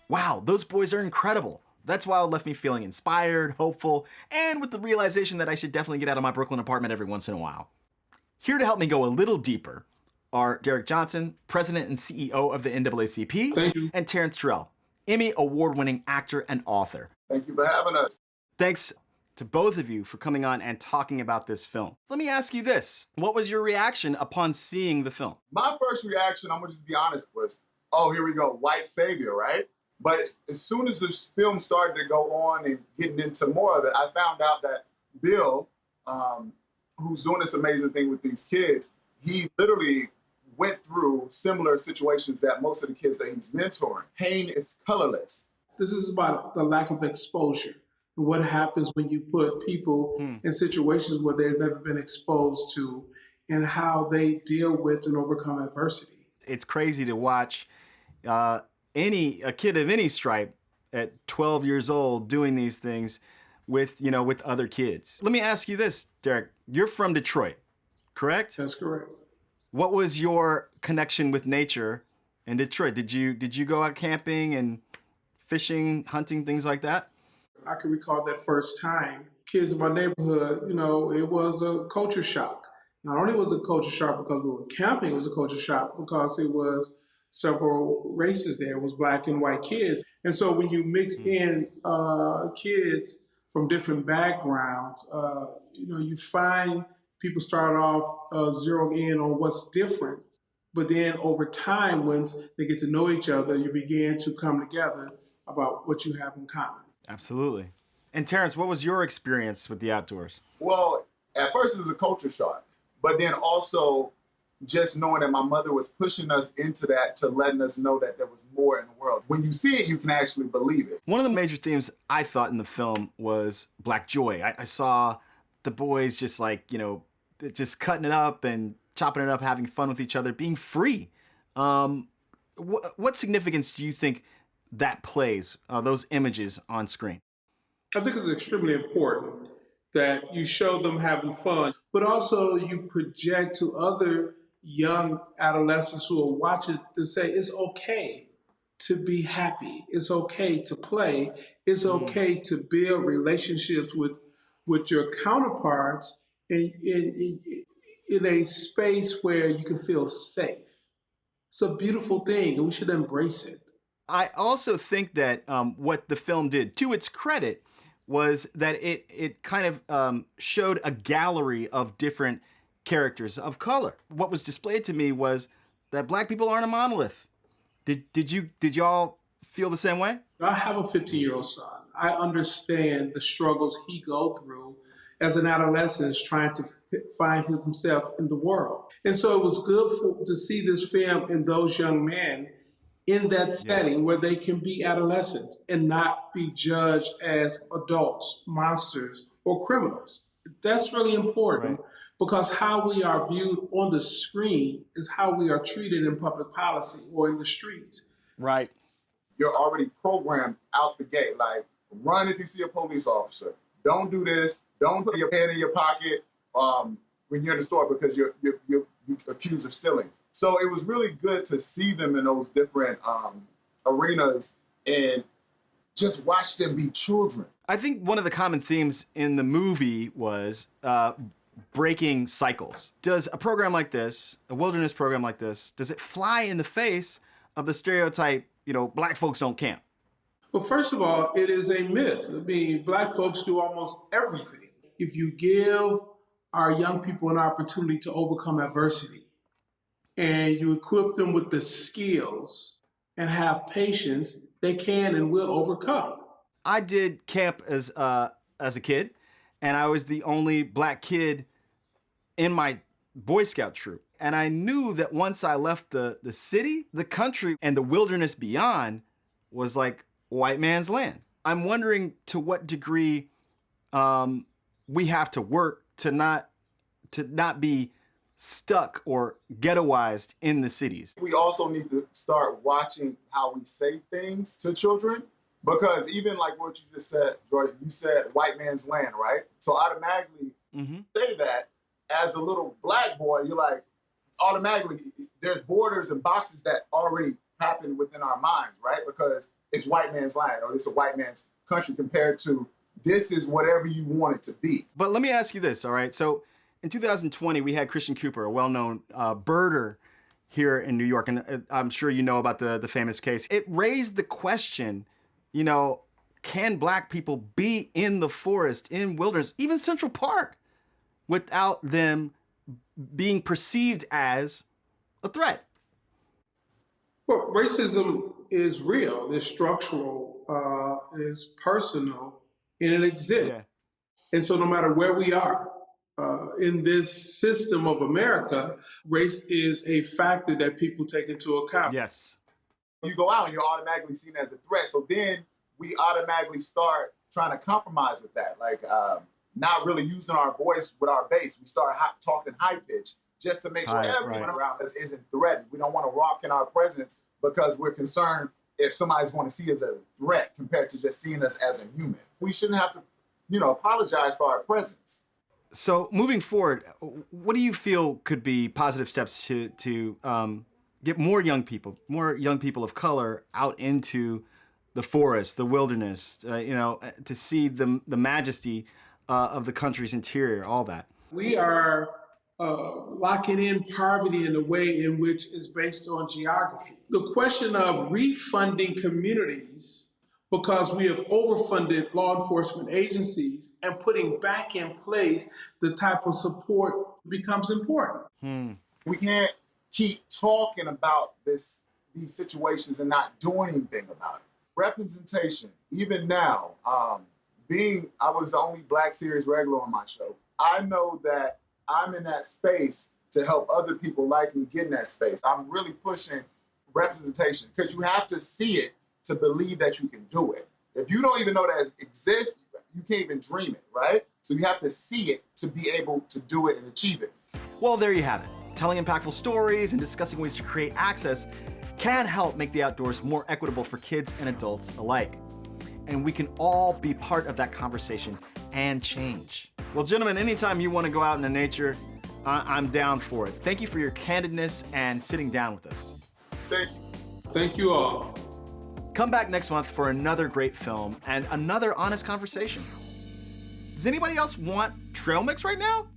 wow, those boys are incredible. That's why it left me feeling inspired, hopeful, and with the realization that I should definitely get out of my Brooklyn apartment every once in a while. Here to help me go a little deeper are Derrick Johnson, President and CEO of the NAACP, Thank you. and Terrence Terrell, Emmy award-winning actor and author. Thank you for having us. Thanks to both of you for coming on and talking about this film. Let me ask you this. What was your reaction upon seeing the film? My first reaction, I'm going to just be honest, was, oh, here we go, white savior, right? But as soon as this film started to go on and getting into more of it, I found out that Bill, who's doing this amazing thing with these kids, he literally went through similar situations that most of the kids that he's mentoring. Pain is colorless. This is about the lack of exposure and what happens when you put people in situations where they've never been exposed to and how they deal with and overcome adversity. It's crazy to watch a kid of any stripe at 12 years old doing these things with other kids. Let me ask you this, Derrick. You're from Detroit, correct? That's correct. What was your connection with nature in Detroit? Did you go out camping and fishing, hunting, things like that? I can recall that first time. Kids in my neighborhood, it was a culture shock. Not only was it a culture shock because we were camping, it was a culture shock because it was several races there. It was black and white kids. And so when you mix in kids from different backgrounds, you find people start off zeroing in on what's different. But then over time, once they get to know each other, you begin to come together about what you have in common. Absolutely. And Terrence, what was your experience with the outdoors? Well, at first it was a culture shock, but then also just knowing that my mother was pushing us into that to letting us know that there was more in the world. When you see it, you can actually believe it. One of the major themes I thought in the film was Black joy. I saw the boys just just cutting it up and chopping it up, having fun with each other, being free. What significance do you think that plays, those images on screen? I think it's extremely important that you show them having fun, but also you project to other young adolescents who are watching to say it's okay to be happy. It's okay to play. It's okay to build relationships with your counterparts in a space where you can feel safe. It's a beautiful thing, and we should embrace it. I also think that what the film did, to its credit, was that it kind of showed a gallery of different characters of color. What was displayed to me was that Black people aren't a monolith. Did y'all feel the same way? I have a 15-year-old son. I understand the struggles he go through as an adolescent trying to find himself in the world. And so it was good to see this film and those young men in that setting where they can be adolescents and not be judged as adults, monsters, or criminals. That's really important because how we are viewed on the screen is how we are treated in public policy or in the streets. Right. You're already programmed out the gate. Like, run if you see a police officer. Don't do this. Don't put your pen in your pocket when you're in the store because you're accused of stealing. So it was really good to see them in those different arenas and just watch them be children. I think one of the common themes in the movie was breaking cycles. Does a program like this, a wilderness program like this, does it fly in the face of the stereotype, Black folks don't camp? Well, first of all, it is a myth. I mean, Black folks do almost everything. If you give our young people an opportunity to overcome adversity, and you equip them with the skills and have patience, they can and will overcome. I did camp as a kid, and I was the only Black kid in my Boy Scout troop. And I knew that once I left the city, the country, and the wilderness beyond was like white man's land. I'm wondering to what degree we have to work to not be stuck or ghettoized in the cities. We also need to start watching how we say things to children, because even like what you just said, George, you said white man's land, right? So automatically say that as a little Black boy, you're like, automatically there's borders and boxes that already happen within our minds, right? Because it's white man's land or it's a white man's country compared to this is whatever you want it to be. But let me ask you this, all right? So in 2020, we had Christian Cooper, a well-known birder here in New York, and I'm sure you know about the famous case. It raised the question, you know, can black people be in the forest, in wilderness, even Central Park, without them being perceived as a threat? Well, racism is real, it's structural, it's personal, and it exists. Yeah. And so no matter where we are in this system of America, race is a factor that people take into account. Yes. You go out and you're automatically seen as a threat. So then we automatically start trying to compromise with that. Like not really using our voice with our base. We start talking high pitch just to make sure everyone around us isn't threatened. We don't want to rock in our presence because we're concerned if somebody's going to see us as a threat compared to just seeing us as a human. We shouldn't have to, you know, apologize for our presence. So moving forward, what do you feel could be positive steps to get more young people of color out into the forest, the wilderness, you know, to see the majesty of the country's interior, all that? We are locking in poverty in a way in which is based on geography. The question of refunding communities because we have overfunded law enforcement agencies and putting back in place the type of support becomes important. We can't keep talking about these situations and not doing anything about it. Representation, even now, I was the only Black series regular on my show. I know that I'm in that space to help other people like me get in that space. I'm really pushing representation because you have to see it to believe that you can do it. If you don't even know that it exists, you can't even dream it, right? So you have to see it to be able to do it and achieve it. Well, there you have it. Telling impactful stories and discussing ways to create access can help make the outdoors more equitable for kids and adults alike. And we can all be part of that conversation and change. Well, gentlemen, anytime you want to go out in the nature, I'm down for it. Thank you for your candidness and sitting down with us. Thank you. Thank you all. Come back next month for another great film and another honest conversation. Does anybody else want trail mix right now?